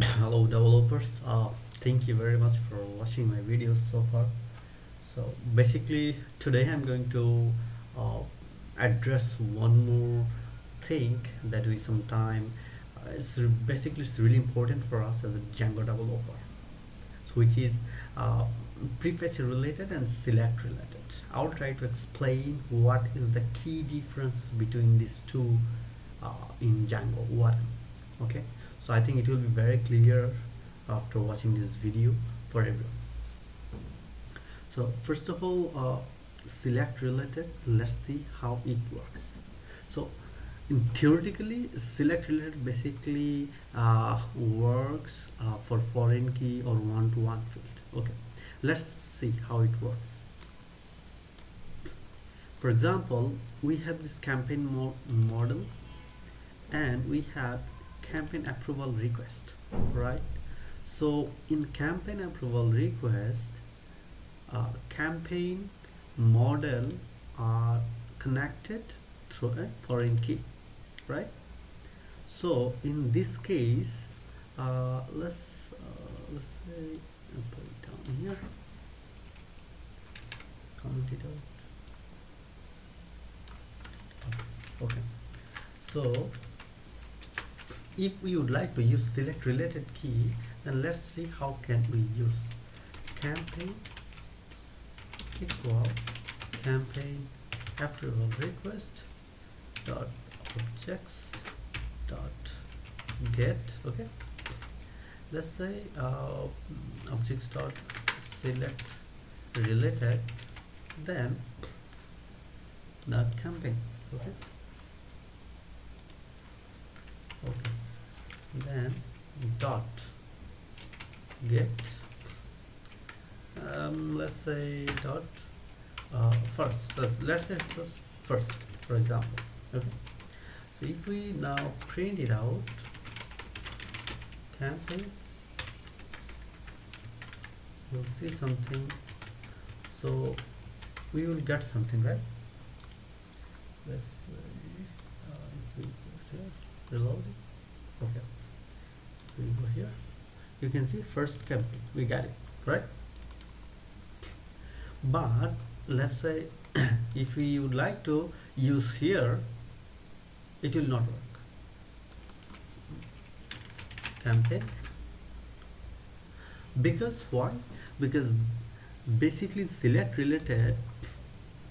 Hello developers, thank you very much for watching my videos so far. So basically today I'm going to uh, address one more thing that we sometime basically it's really important for us as a Django developer, so which is uh, prefetch related and select related. I'll try to explain what is the key difference between these two in Django. Okay, so I think it will be very clear after watching this video for everyone. So first of all, select related, let's see how it works. So in theoretically, select related basically works for foreign key or one-to-one field. Okay, let's see how it works. For example, we have this campaign model and we have campaign approval request, right? So in campaign approval request, campaign model are connected through a foreign key, right? So in this case, let's say put it down here, comment it out. Okay, so if we would like to use select related key, then let's see how can we use campaign equal campaign approval request dot objects dot get. Okay, let's say objects dot select related, then the campaign. Okay, okay, then dot get, let's say dot first, let's say first, for example. Okay, so if we now print it out, campaigns, you'll see something. So we will get something, right? Let's if we go here, reload it. Okay, we go here, you can see first campaign, we got it, right? But let's say if we would like to use here, it will not work. Campaign, because why? Because basically select related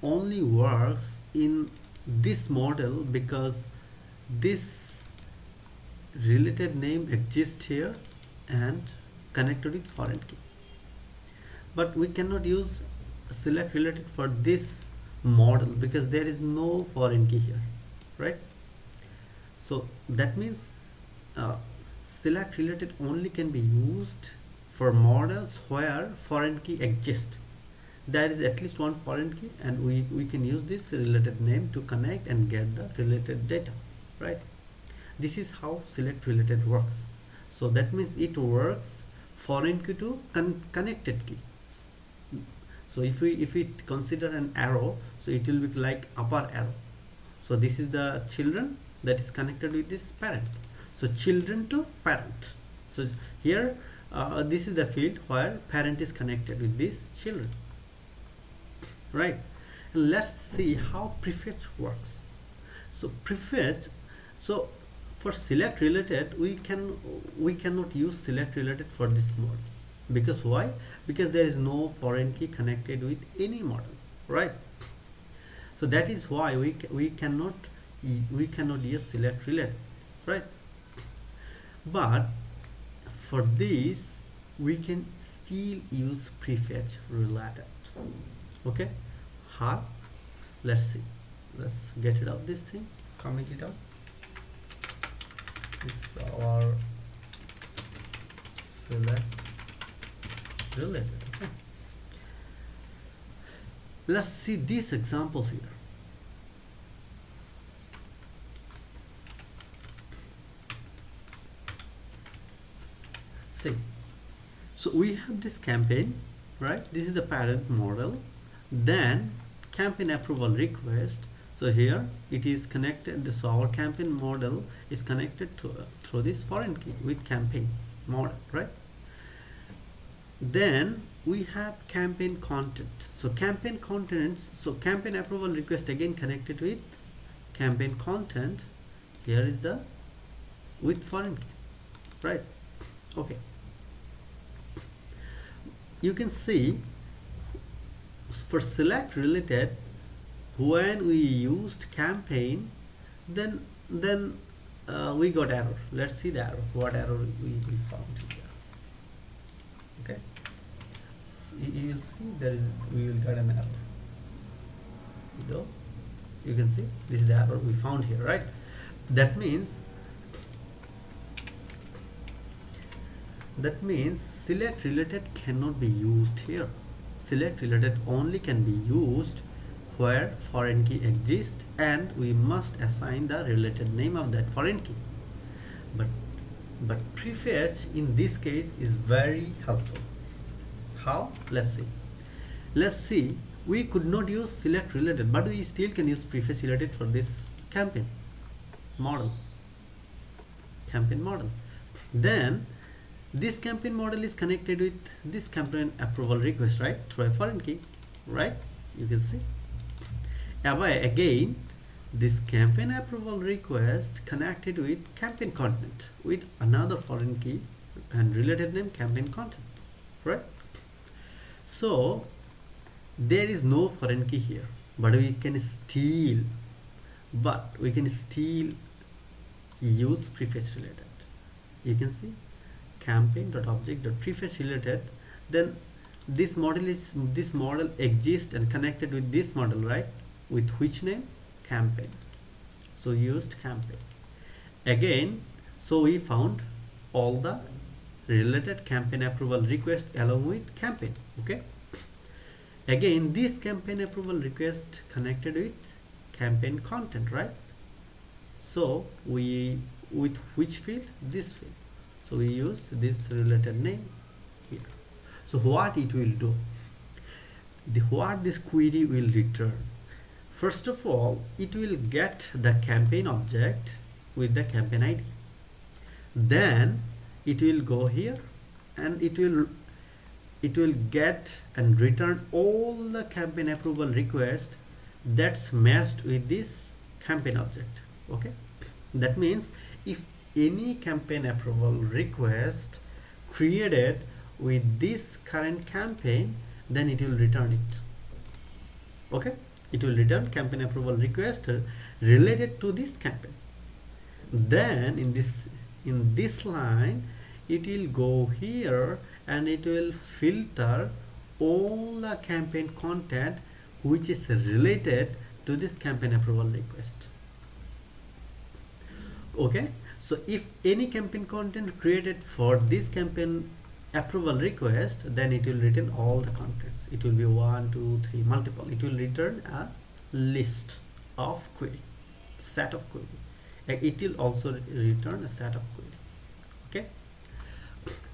only works in this model because this related name exists here and connected with foreign key, but we cannot use select related for this model because there is no foreign key here, right? So that means select related only can be used for models where foreign key exists. There is at least one foreign key and we can use this related name to connect and get the related data, right? This is how select related works. So that means it works foreign key to connected key. So if we consider an arrow, so it will be like upper arrow. So this is the children that is connected with this parent. So children to parent. So here this is the field where parent is connected with these children, right? And let's see how prefetch works. So prefetch, so for select related we cannot use select related for this mode, because why? Because there is no foreign key connected with any model, right? So that is why we cannot use select related, right? But for this we can still use prefetch related. Okay, how? Let's see, let's get it out, this thing, comment it out. This is our select related. Okay, let's see these examples here. See, so we have this campaign, right? This is the parent model, then campaign approval request. So here it is connected, so our campaign model is connected to through this foreign key with campaign, model, right? Then we have campaign content. So campaign contents, so campaign approval request again connected with campaign content. Here is the with foreign key, right? Okay, you can see for select related, when we used campaign, then we got error. Let's see the error, what error we found here. Okay, so you will see there is, we will get an error. So you can see this is the error we found here, right? That means select related cannot be used here. Select related only can be used where foreign key exists, and we must assign the related name of that foreign key. But prefetch in this case is very helpful. How? Let's see. We could not use select related, but we still can use prefetch related for this campaign model. Then this campaign model is connected with this campaign approval request, right, through a foreign key, right? You can see. Again, this campaign approval request connected with campaign content with another foreign key and related name campaign content, right? So there is no foreign key here, but we can still use prefetch related. You can see campaign.object.prefetch related. Then this model exists and connected with this model, right? With which name? Campaign. So used campaign again. So we found all the related campaign approval request along with campaign. Okay, again this campaign approval request connected with campaign content, right? So we, with which field? This field. So we use this related name here. So what it will do, what this query will return? First of all, it will get the campaign object with the campaign ID. Then it will go here and it will get and return all the campaign approval request that's matched with this campaign object. Okay, that means if any campaign approval request created with this current campaign, then it will return it. Okay, it will return campaign approval request related to this campaign. Then in this line it will go here and it will filter all the campaign content which is related to this campaign approval request. Okay, so if any campaign content created for this campaign approval request, then it will return all the contents. It will be 1 2 3 multiple. It will return a list of query, set of query. It will also return a set of query. Okay,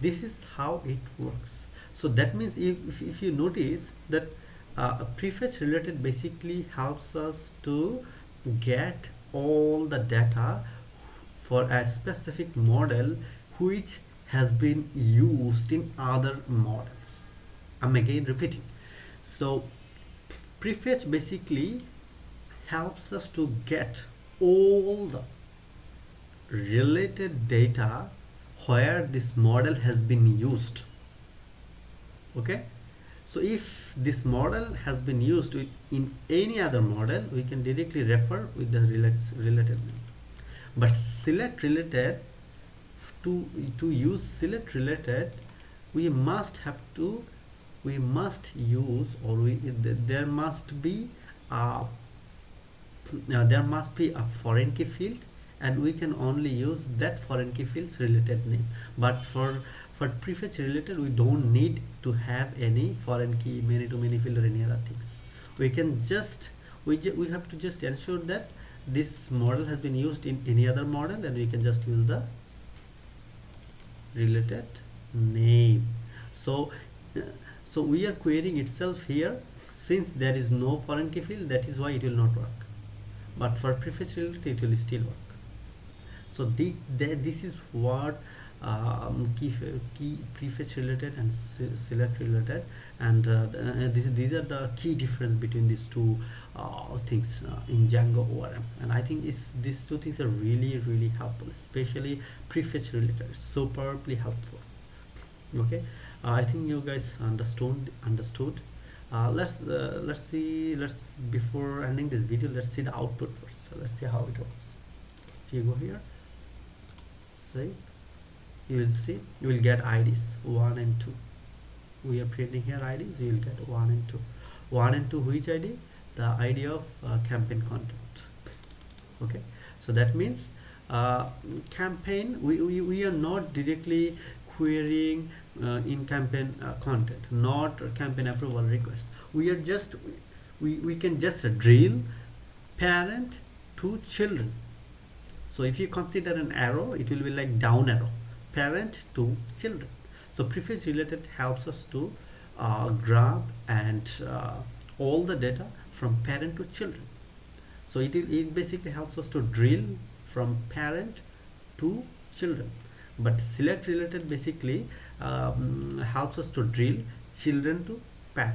this is how it works. So that means if you notice that prefetch related basically helps us to get all the data for a specific model which has been used in other models. I'm again repeating. So prefetch basically helps us to get all the related data where this model has been used. Okay, so if this model has been used in any other model, we can directly refer with the related name. But select related, to use select related, we must use, or there must be a foreign key field, and we can only use that foreign key field's related name. But for prefetch related, we don't need to have any foreign key, many to many field or any other things. We can just we have to just ensure that this model has been used in any other model, and we can just use the related name. So we are querying itself here. Since there is no foreign key field, that is why it will not work. But for prefetch related, it will still work. So this is what key prefetch related and select related, and these are the key difference between these two things in Django ORM. And I think these two things are really helpful, especially prefetch related, superbly helpful. Okay, I think you guys understood. Let's see, let's before ending this video, let's see the output first. So let's see how it works. If you go here, see, you will see, you will get IDs 1 and 2. We are printing here IDs, you will get 1 and 2. 1 and 2, which ID? The ID of campaign content. Okay, so that means campaign, we are not directly querying in campaign content, not campaign approval request. We are just, we can just drill parent to children. So if you consider an arrow, it will be like down arrow, parent to children. So prefetch related helps us to grab and all the data from parent to children. So it basically helps us to drill from parent to children. But select related basically helps us to drill children to parent.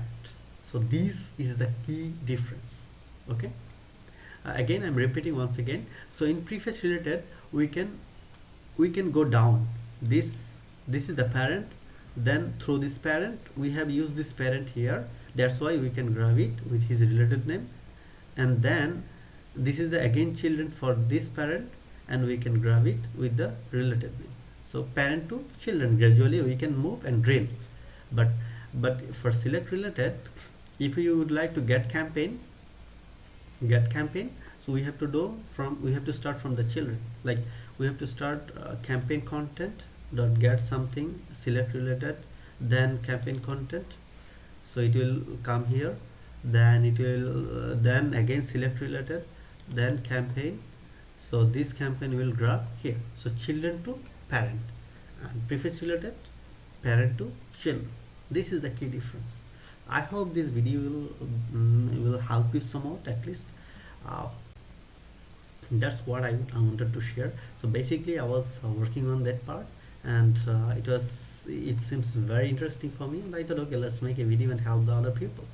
So this is the key difference. Okay, again I'm repeating once again. So in prefetch related, we can go down. This is the parent, then through this parent we have used this parent here, that's why we can grab it with his related name. And then this is the again children for this parent, and we can grab it with the related name. So parent to children, gradually we can move and drill. But for select related, if you would like to get campaign, so we have to start from the children. Like we have to start campaign content dot get something select related, then campaign content. So it will come here, then it will then again select related, then campaign. So this campaign will grab here. So children to parent, and prefetch related, parent to children. This is the key difference. I hope this video will help you somewhat at least. That's what I wanted to share. So basically I was working on that part, and it seems very interesting for me, and I thought, okay, let's make a video and help the other people.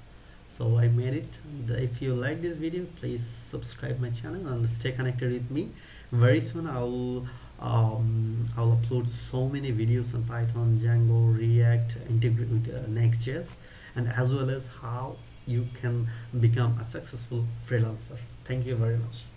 So I made it. If you like this video, please subscribe my channel and stay connected with me. Very soon I'll upload so many videos on Python, Django, React, integrate with Next.js, and as well as how you can become a successful freelancer. Thank you very much.